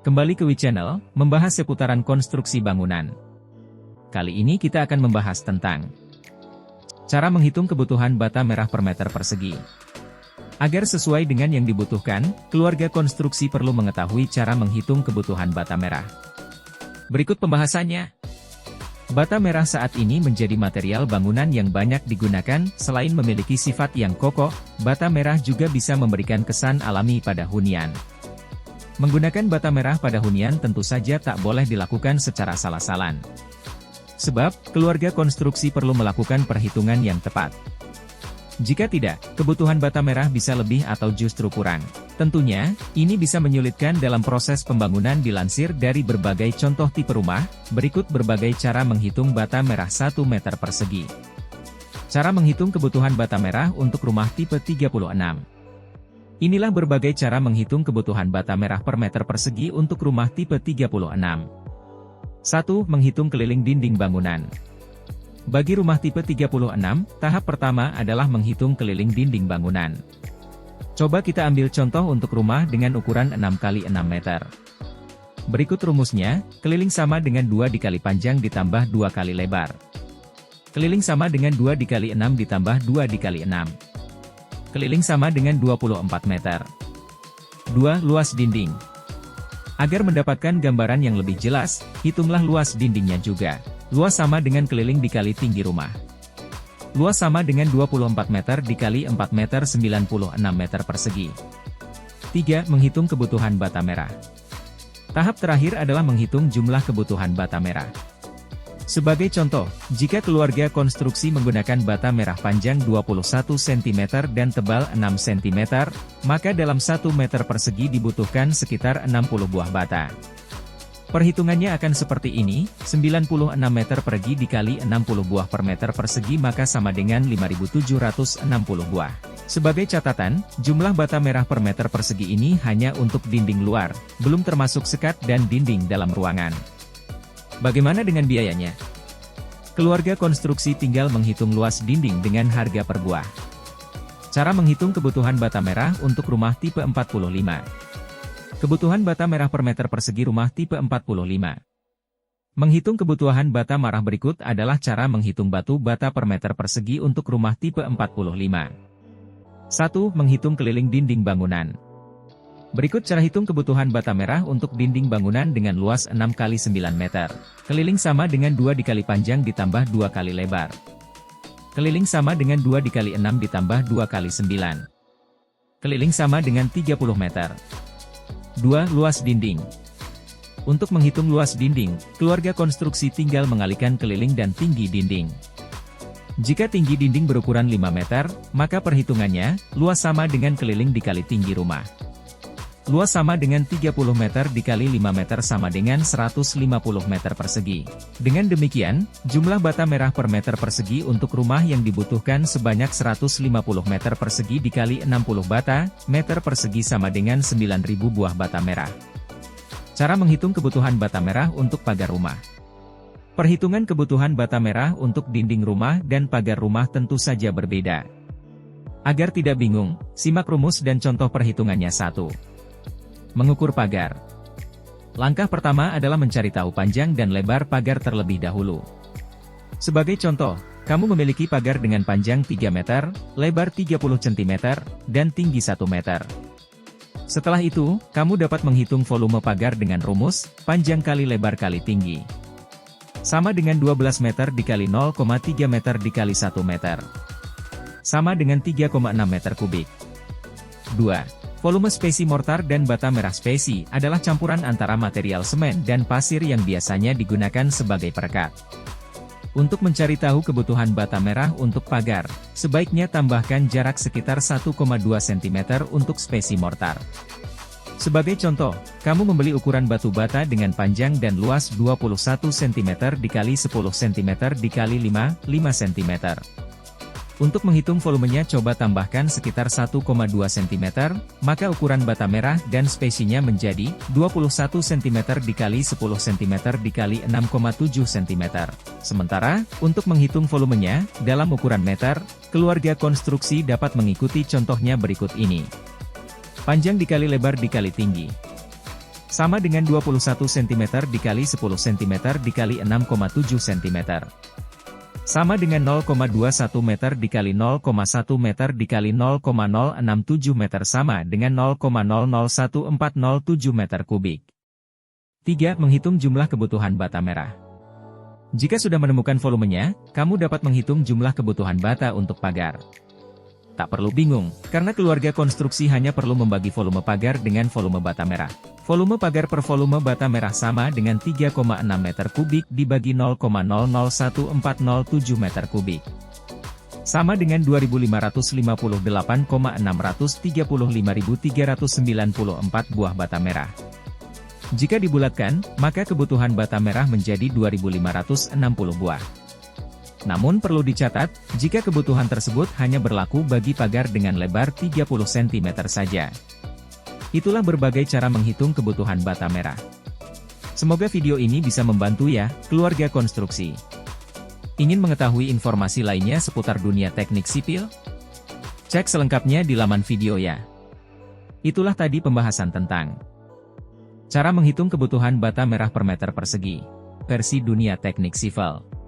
Kembali ke Channel, membahas seputaran konstruksi bangunan. Kali ini kita akan membahas tentang cara menghitung kebutuhan bata merah per meter persegi. Agar sesuai dengan yang dibutuhkan, keluarga konstruksi perlu mengetahui cara menghitung kebutuhan bata merah. Berikut pembahasannya. Bata merah saat ini menjadi material bangunan yang banyak digunakan. Selain memiliki sifat yang kokoh, bata merah juga bisa memberikan kesan alami pada hunian. Menggunakan bata merah pada hunian tentu saja tak boleh dilakukan secara salah-salan. Sebab, keluarga konstruksi perlu melakukan perhitungan yang tepat. Jika tidak, kebutuhan bata merah bisa lebih atau justru kurang. Tentunya, ini bisa menyulitkan dalam proses pembangunan. Dilansir dari berbagai contoh tipe rumah, berikut berbagai cara menghitung bata merah 1 meter persegi. Cara menghitung kebutuhan bata merah untuk rumah tipe 36. Inilah berbagai cara menghitung kebutuhan bata merah per meter persegi untuk rumah tipe 36. 1. Menghitung keliling dinding bangunan. Bagi rumah tipe 36, tahap pertama adalah menghitung keliling dinding bangunan. Coba kita ambil contoh untuk rumah dengan ukuran 6 x 6 meter. Berikut rumusnya, keliling sama dengan 2 dikali panjang ditambah 2 kali lebar. Keliling sama dengan 2 dikali 6 ditambah 2 dikali 6. Keliling sama dengan 24 meter. 2. Luas dinding. Agar mendapatkan gambaran yang lebih jelas, hitunglah luas dindingnya juga. Luas sama dengan keliling dikali tinggi rumah. Luas sama dengan 24 meter dikali 4 meter 96 meter persegi. 3. Menghitung kebutuhan bata merah. Tahap terakhir adalah menghitung jumlah kebutuhan bata merah. Sebagai contoh, jika keluarga konstruksi menggunakan bata merah panjang 21 cm dan tebal 6 cm, maka dalam 1 meter persegi dibutuhkan sekitar 60 buah bata. Perhitungannya akan seperti ini, 96 meter persegi dikali 60 buah per meter persegi maka sama dengan 5.760 buah. Sebagai catatan, jumlah bata merah per meter persegi ini hanya untuk dinding luar, belum termasuk sekat dan dinding dalam ruangan. Bagaimana dengan biayanya? Keluarga konstruksi tinggal menghitung luas dinding dengan harga per buah. Cara menghitung kebutuhan bata merah untuk rumah tipe 45. Kebutuhan bata merah per meter persegi rumah tipe 45. Menghitung kebutuhan bata merah berikut adalah cara menghitung batu bata per meter persegi untuk rumah tipe 45. 1. Menghitung keliling dinding bangunan. Berikut cara hitung kebutuhan bata merah untuk dinding bangunan dengan luas 6 x 9 meter. Keliling sama dengan 2 dikali panjang ditambah 2 kali lebar. Keliling sama dengan 2 dikali 6 ditambah 2 kali 9. Keliling sama dengan 30 meter. 2. Luas dinding. Untuk menghitung luas dinding, keluarga konstruksi tinggal mengalihkan keliling dan tinggi dinding. Jika tinggi dinding berukuran 5 meter, maka perhitungannya, luas sama dengan keliling dikali tinggi rumah. Luas sama dengan 30 meter dikali 5 meter sama dengan 150 meter persegi. Dengan demikian, jumlah bata merah per meter persegi untuk rumah yang dibutuhkan sebanyak 150 meter persegi dikali 60 bata, meter persegi sama dengan 9.000 buah bata merah. Cara menghitung kebutuhan bata merah untuk pagar rumah. Perhitungan kebutuhan bata merah untuk dinding rumah dan pagar rumah tentu saja berbeda. Agar tidak bingung, simak rumus dan contoh perhitungannya. 1. Mengukur pagar. Langkah pertama adalah mencari tahu panjang dan lebar pagar terlebih dahulu. Sebagai contoh, kamu memiliki pagar dengan panjang 3 meter, lebar 30 cm, dan tinggi 1 meter. Setelah itu, kamu dapat menghitung volume pagar dengan rumus, panjang kali lebar kali tinggi. Sama dengan 12 meter dikali 0,3 meter dikali 1 meter. Sama dengan 3,6 meter kubik. 2. Volume spesi mortar dan bata merah spesi adalah campuran antara material semen dan pasir yang biasanya digunakan sebagai perekat. Untuk mencari tahu kebutuhan bata merah untuk pagar, sebaiknya tambahkan jarak sekitar 1,2 cm untuk spesi mortar. Sebagai contoh, kamu membeli ukuran batu bata dengan panjang dan luas 21 cm dikali 10 cm dikali 5 cm. Untuk menghitung volumenya coba tambahkan sekitar 1,2 cm, maka ukuran bata merah dan spesinya menjadi 21 cm dikali 10 cm dikali 6,7 cm. Sementara, untuk menghitung volumenya, dalam ukuran meter, keluarga konstruksi dapat mengikuti contohnya berikut ini. Panjang dikali lebar dikali tinggi. sama dengan 21 cm dikali 10 cm dikali 6,7 cm. Sama dengan 0,21 meter dikali 0,1 meter dikali 0,067 meter sama dengan 0,001407 meter kubik. 3. Menghitung jumlah kebutuhan bata merah. Jika sudah menemukan volumenya, kamu dapat menghitung jumlah kebutuhan bata untuk pagar. Tak perlu bingung, karena keluarga konstruksi hanya perlu membagi volume pagar dengan volume bata merah. Volume pagar per volume bata merah sama dengan 3,6 meter kubik dibagi 0,001407 meter kubik. Sama dengan 2558,635.394 buah bata merah. Jika dibulatkan, maka kebutuhan bata merah menjadi 2.560 buah. Namun perlu dicatat, jika kebutuhan tersebut hanya berlaku bagi pagar dengan lebar 30 cm saja. Itulah berbagai cara menghitung kebutuhan bata merah. Semoga video ini bisa membantu ya, keluarga konstruksi. Ingin mengetahui informasi lainnya seputar dunia teknik sipil? Cek selengkapnya di laman video ya. Itulah tadi pembahasan tentang cara menghitung kebutuhan bata merah per meter persegi, versi dunia teknik sipil.